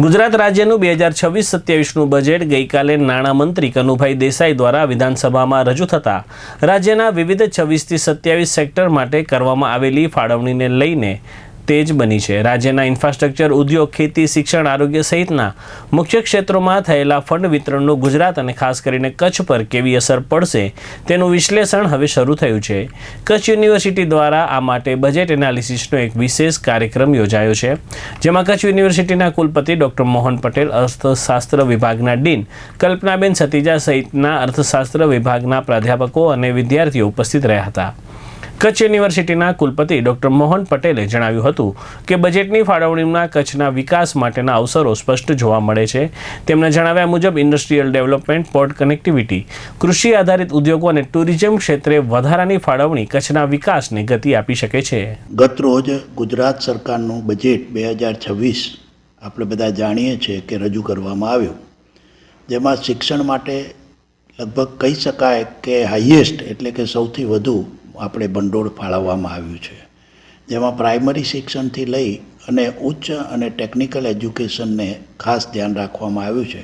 ગુજરાત રાજ્યનું 2026-27નું બજેટ ગઈકાલે નાણામંત્રી કનુભાઈ દેસાઈ દ્વારા વિધાનસભામાં રજૂ થતાં રાજ્યના વિવિધ 26 થી 27 સેક્ટર માટે કરવામાં આવેલી ફાળવણીને લઈને તેજ બની છે। રાજ્યના ઇન્ફ્રાસ્ટ્રક્ચર, ઉદ્યોગ, ખેતી, શિક્ષણ, આરોગ્ય સહિતના મુખ્ય ક્ષેત્રોમાં થયેલા ફંડ વિતરણનું ગુજરાત અને ખાસ કરીને કચ્છ પર કેવી અસર પડશે તેનું વિશ્લેષણ હવે શરૂ થયું છે। કચ્છ યુનિવર્સિટી દ્વારા આ માટે બજેટ એનાલિસિસનો એક વિશેષ કાર્યક્રમ યોજાયો છે, જેમાં કચ્છ યુનિવર્સિટીના કુલપતિ ડૉક્ટર મોહન પટેલ, અર્થશાસ્ત્ર વિભાગના ડીન કલ્પનાબેન સતીજા સહિતના અર્થશાસ્ત્ર વિભાગના પ્રાધ્યાપકો અને વિદ્યાર્થીઓ ઉપસ્થિત રહ્યા હતા। કચ્છ યુનિવર્સિટીના કુલપતિ ડૉક્ટર મોહન પટેલે જણાવ્યું હતું કે બજેટની ફાળવણીમાં કચ્છના વિકાસ માટેના અવસરો સ્પષ્ટ જોવા મળે છે। તેમના જણાવ્યા મુજબ ઇન્ડસ્ટ્રીયલ ડેવલપમેન્ટ, પોર્ટ કનેક્ટિવિટી, કૃષિ આધારિત ઉદ્યોગો અને ટુરિઝમ ક્ષેત્રે વધારાની ફાળવણી કચ્છના વિકાસને ગતિ આપી શકે છે। ગત રોજ ગુજરાત સરકારનું બજેટ 2026 આપણે બધા જાણીએ છીએ કે રજૂ કરવામાં આવ્યું, જેમાં શિક્ષણ માટે લગભગ કહી શકાય કે હાઈએસ્ટ એટલે કે સૌથી વધુ આપણે ભંડોળ ફાળવવામાં આવ્યું છે, જેમાં પ્રાઇમરી શિક્ષણથી લઈ અને ઉચ્ચ અને ટેકનિકલ એજ્યુકેશનને ખાસ ધ્યાન રાખવામાં આવ્યું છે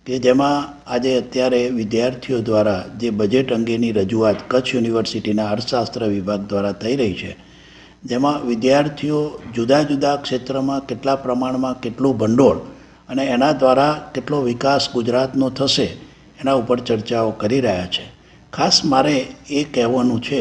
કે જેમાં આજે અત્યારે વિદ્યાર્થીઓ દ્વારા જે બજેટ અંગેની રજૂઆત કચ્છ યુનિવર્સિટીના અર્થશાસ્ત્ર વિભાગ દ્વારા થઈ રહી છે, જેમાં વિદ્યાર્થીઓ જુદા જુદા ક્ષેત્રમાં કેટલા પ્રમાણમાં કેટલું ભંડોળ અને એના દ્વારા કેટલો વિકાસ ગુજરાતનો થશે એના ઉપર ચર્ચાઓ કરી રહ્યા છે। ખાસ મારે એ કહેવાનું છે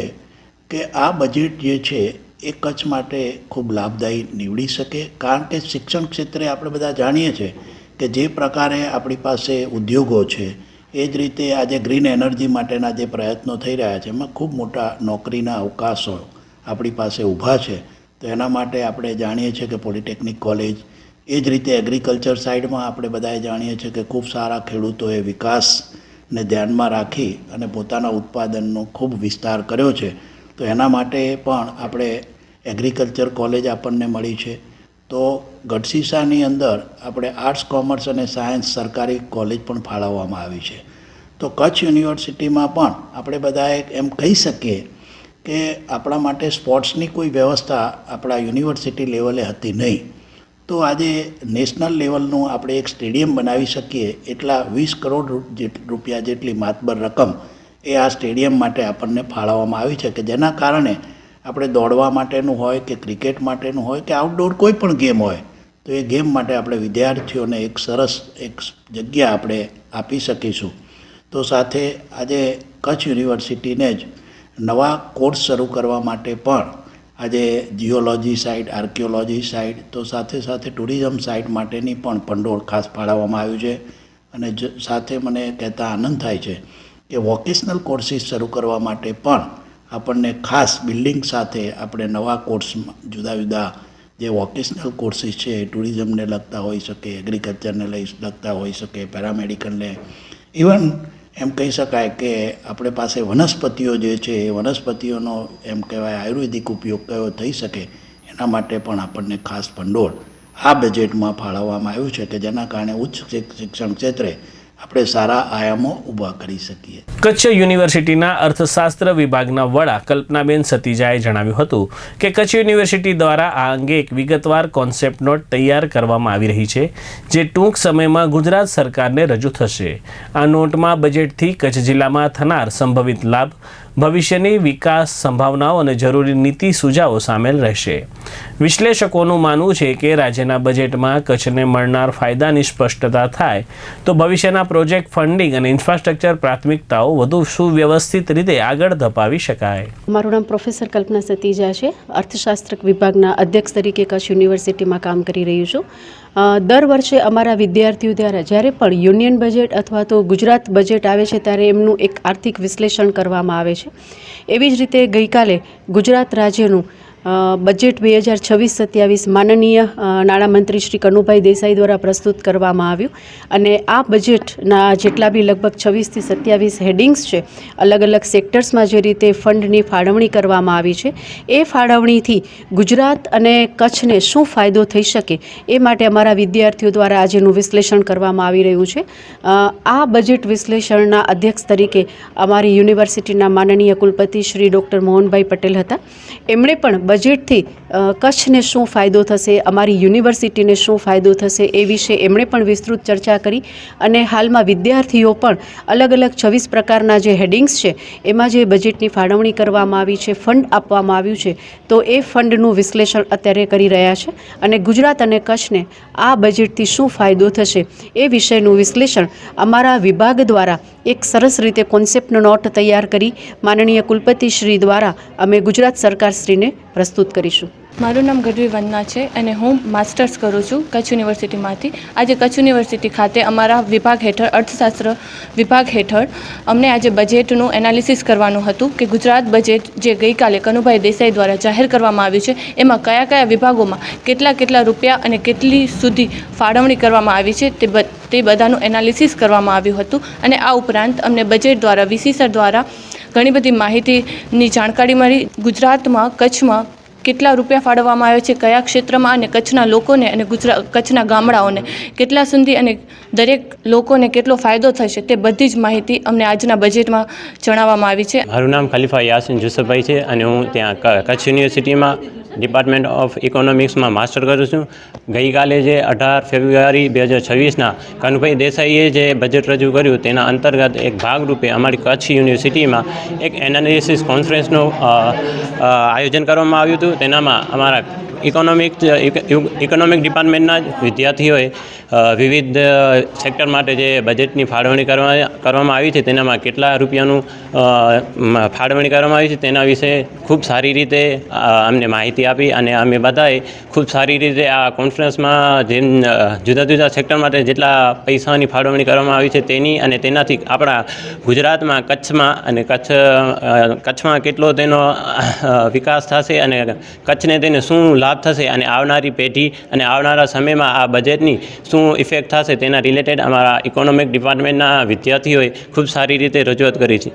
કે આ બજેટ જે છે એ કચ્છ માટે ખૂબ લાભદાયી નીવડી શકે, કારણ કે શિક્ષણ ક્ષેત્રે આપણે બધા જાણીએ છીએ કે જે પ્રકારે આપણી પાસે ઉદ્યોગો છે, એ જ રીતે આજે ગ્રીન એનર્જી માટેના જે પ્રયત્નો થઈ રહ્યા છે એમાં ખૂબ મોટા નોકરીના અવકાશો આપણી પાસે ઊભા છે। તો એના માટે આપણે જાણીએ છીએ કે પોલિટેકનિક કોલેજ, એ જ રીતે એગ્રીકલ્ચર સાઇડમાં આપણે બધાએ જાણીએ છીએ કે ખૂબ સારા ખેડૂતોએ વિકાસને ધ્યાનમાં રાખી અને પોતાના ઉત્પાદનનો ખૂબ વિસ્તાર કર્યો છે। તો એના માટે પણ આપણે એગ્રીકલ્ચર કોલેજ આપણને મળી છે। તો ગઢસીસાની અંદર આપણે આર્ટ્સ, કોમર્સ અને સાયન્સ સરકારી કોલેજ પણ ફાળવવામાં આવી છે। તો કચ્છ યુનિવર્સિટીમાં પણ આપણે બધાએ એમ કહી શકીએ કે આપણા માટે સ્પોર્ટ્સની કોઈ વ્યવસ્થા આપણા યુનિવર્સિટી લેવલે હતી નહીં, તો આજે નેશનલ લેવલનું આપણે એક સ્ટેડિયમ બનાવી શકીએ એટલા 20 કરોડ રૂપિયા જેટલી માતબર રકમ એ આ સ્ટેડિયમ માટે આપણને ફાળવવામાં આવી છે, કે જેના કારણે આપણે દોડવા માટેનું હોય કે ક્રિકેટ માટેનું હોય કે આઉટડોર કોઈ પણ ગેમ હોય તો એ ગેમ માટે આપણે વિદ્યાર્થીઓને એક સરસ એક જગ્યા આપણે આપી શકીશું। તો સાથે આજે કચ્છ યુનિવર્સિટીને જ નવા કોર્સ શરૂ કરવા માટે પણ આજે જીઓલોજી સાઇડ, આર્કિયોલોજી સાઇડ, તો સાથે સાથે ટુરિઝમ સાઇડ માટેની પણ ભંડોળ ખાસ ફાળવવામાં આવ્યું છે। અને સાથે મને કહેતા આનંદ થાય છે કે વોકેશનલ કોર્સીસ શરૂ કરવા માટે પણ આપણને ખાસ બિલ્ડિંગ સાથે આપણે નવા કોર્સમાં જુદા જુદા જે વોકેશનલ કોર્સીસ છે, ટુરિઝમને લગતા હોઈ શકે, એગ્રીકલ્ચરને લગતા હોઈ શકે, પેરામેડિકલને, ઇવન એમ કહી શકાય કે આપણે પાસે વનસ્પતિઓ જે છે એ વનસ્પતિઓનો એમ કહેવાય આયુર્વેદિક ઉપયોગ કયો થઈ શકે એના માટે પણ આપણને ખાસ ભંડોળ આ બજેટમાં ફાળવવામાં આવ્યું છે, કે જેના કારણે ઉચ્ચ શિક્ષણ ક્ષેત્રે આપણે સારા આયામો ઊભા કરી શકીએ। કચ્છ યુનિવર્સિટીના અર્થશાસ્ત્ર વિભાગના વડા કલ્પનાબેન સતીજાએ જણાવ્યું હતું કે કચ્છ યુનિવર્સિટી દ્વારા આ અંગે એક વિગતવાર કોન્સેપ્ટ નોટ તૈયાર કરવામાં આવી રહી છે, જે ટૂંક સમયમાં ગુજરાત સરકારને રજૂ થશે। આ નોટમાં બજેટથી કચ્છ જિલ્લામાં થનાર સંભવિત લાભ, ભવિષ્યની વિકાસ સંભાવનાઓ અને જરૂરી નીતિ સુઝાવો સામેલ રહેશે। વિશ્લેષકોનું માનવું છે કે રાજ્યના બજેટમાં કચ્છને મળનાર ફાયદાની સ્પષ્ટતા થાય તો ભવિષ્યના પ્રોજેક્ટ, ફંડિંગ અને ઇન્ફ્રાસ્ટ્રક્ચર પ્રાથમિકતાઓ વધુ સુવ્યવસ્થિત રીતે આગળ ધપાવી શકાય। મારું નામ પ્રોફેસર કલ્પના સતીજા છે, અર્થશાસ્ત્ર વિભાગના અધ્યક્ષ તરીકે કચ્છ યુનિવર્સિટીમાં કામ કરી રહ્યું છું। દર વર્ષે અમારા વિદ્યાર્થીઓ દ્વારા જ્યારે પણ યુનિયન બજેટ અથવા તો ગુજરાત બજેટ આવે છે ત્યારે એમનું એક આર્થિક વિશ્લેષણ કરવામાં આવે છે। એવી જ રીતે ગઈકાલે ગુજરાત રાજ્યનું બજેટ 2026-27 માનનીય નાણામંત્રી શ્રી કનુભાઈ દેસાઈ દ્વારા પ્રસ્તુત કરવામાં આવ્યું, અને આ બજેટના જેટલા બી લગભગ 26 થી 27 હેડિંગ્સ છે, અલગ અલગ સેક્ટર્સમાં જે રીતે ફંડની ફાળવણી કરવામાં આવી છે, એ ફાળવણીથી ગુજરાત અને કચ્છને શું ફાયદો થઈ શકે એ માટે અમારા વિદ્યાર્થીઓ દ્વારા આજેનું વિશ્લેષણ કરવામાં આવી રહ્યું છે। આ બજેટ વિશ્લેષણના અધ્યક્ષ તરીકે અમારી યુનિવર્સિટીના માનનીય કુલપતિ શ્રી ડૉક્ટર મોહનભાઈ પટેલ હતા। એમણે પણ બજેટથી કચ્છને શું ફાયદો થશે, અમારી યુનિવર્સિટીને શું ફાયદો થશે એ વિશે એમણે પણ વિસ્તૃત ચર્ચા કરી. અને હાલમાં વિદ્યાર્થીઓ પણ અલગ અલગ 26 પ્રકારના જે હેડિંગ્સ છે એમાં જે બજેટની ફાળવણી કરવામાં આવી છે, ફંડ આપવામાં આવ્યું છે, તો એ ફંડનું વિશ્લેષણ અત્યારે કરી રહ્યા છે. અને ગુજરાત અને કચ્છને આ બજેટથી શું ફાયદો થશે એ વિષયનું વિશ્લેષણ અમારા વિભાગ દ્વારા એક સરસ રીતે કોન્સેપ્ટ નોટ તૈયાર કરી માનનીય કુલપતિ શ્રી દ્વારા અમે ગુજરાત સરકારશ્રીને પ્રસ્તુત કરીશું. મારું નામ ગઢવી વંદના છે અને હું માસ્ટર્સ કરું છું કચ્છ યુનિવર્સિટીમાંથી. આજે કચ્છ યુનિવર્સિટી ખાતે અમારા વિભાગ હેઠળ અર્થશાસ્ત્ર વિભાગ હેઠળ અમને આજે બજેટનું એનાલિસિસ કરવાનું હતું કે ગુજરાત બજેટ જે ગઈકાલે કનુભાઈ દેસાઈ દ્વારા જાહેર કરવામાં આવ્યું છે એમાં કયા કયા વિભાગોમાં કેટલા રૂપિયા અને કેટલી સુધી ફાળવણી કરવામાં આવી છે તે બધાનું એનાલિસિસ કરવામાં આવ્યું હતું. અને આ ઉપરાંત અમને બજેટ દ્વારા વીસી સર દ્વારા ઘણી બધી માહિતીની જાણકારી મળી. ગુજરાતમાં કચ્છમાં કેટલા રૂપિયા ફાળવવામાં આવે છે, કયા ક્ષેત્રમાં, અને કચ્છના લોકોને અને કચ્છના ગામડાઓને કેટલા સુધી અને દરેક લોકોને કેટલો ફાયદો થશે તે બધી જ માહિતી અમને આજના બજેટમાં જણાવવામાં આવી છે. મારું નામ ખલીફા યાસીન જુસફભાઈ છે અને હું ત્યાં કચ્છ યુનિવર્સિટીમાં ડિપાર્ટમેન્ટ ઓફ ઇકોનોમિક્સમાં માસ્ટર કરું છું. ગઈકાલે જે 18 ફેબ્રુઆરી 2026ના કનુભાઈ દેસાઈએ જે બજેટ રજૂ કર્યું તેના અંતર્ગત એક ભાગરૂપે અમારી કચ્છ યુનિવર્સિટીમાં એક એનાલિસિસ કોન્ફરન્સનું આયોજન કરવામાં આવ્યું હતું. તેનામાં અમારા ઇકોનોમિક ડિપાર્ટમેન્ટના જ વિદ્યાર્થીઓએ વિવિધ સેક્ટર માટે જે બજેટની ફાળવણી કરવામાં આવી છે તેનામાં કેટલા રૂપિયાનું ફાળવણી કરવામાં આવી છે તેના વિશે ખૂબ સારી રીતે અમને માહિતી આપી. અને અમે બધાએ ખૂબ સારી રીતે આ કોન્ફરન્સમાં જેમ જુદા જુદા સેક્ટર માટે જેટલા પૈસાની ફાળવણી કરવામાં આવી છે તેની અને તેનાથી આપણા ગુજરાતમાં કચ્છમાં કેટલો તેનો વિકાસ થશે અને કચ્છને તેને શું લાભ થશે અને આવનારી પેઢી અને આવનારા સમયમાં આ બજેટની શું ઇફેક્ટ થશે તેના રિલેટેડ અમારા ઇકોનોમિક ડિપાર્ટમેન્ટના વિદ્યાર્થીઓએ ખૂબ સારી રીતે રજૂઆત કરી છે.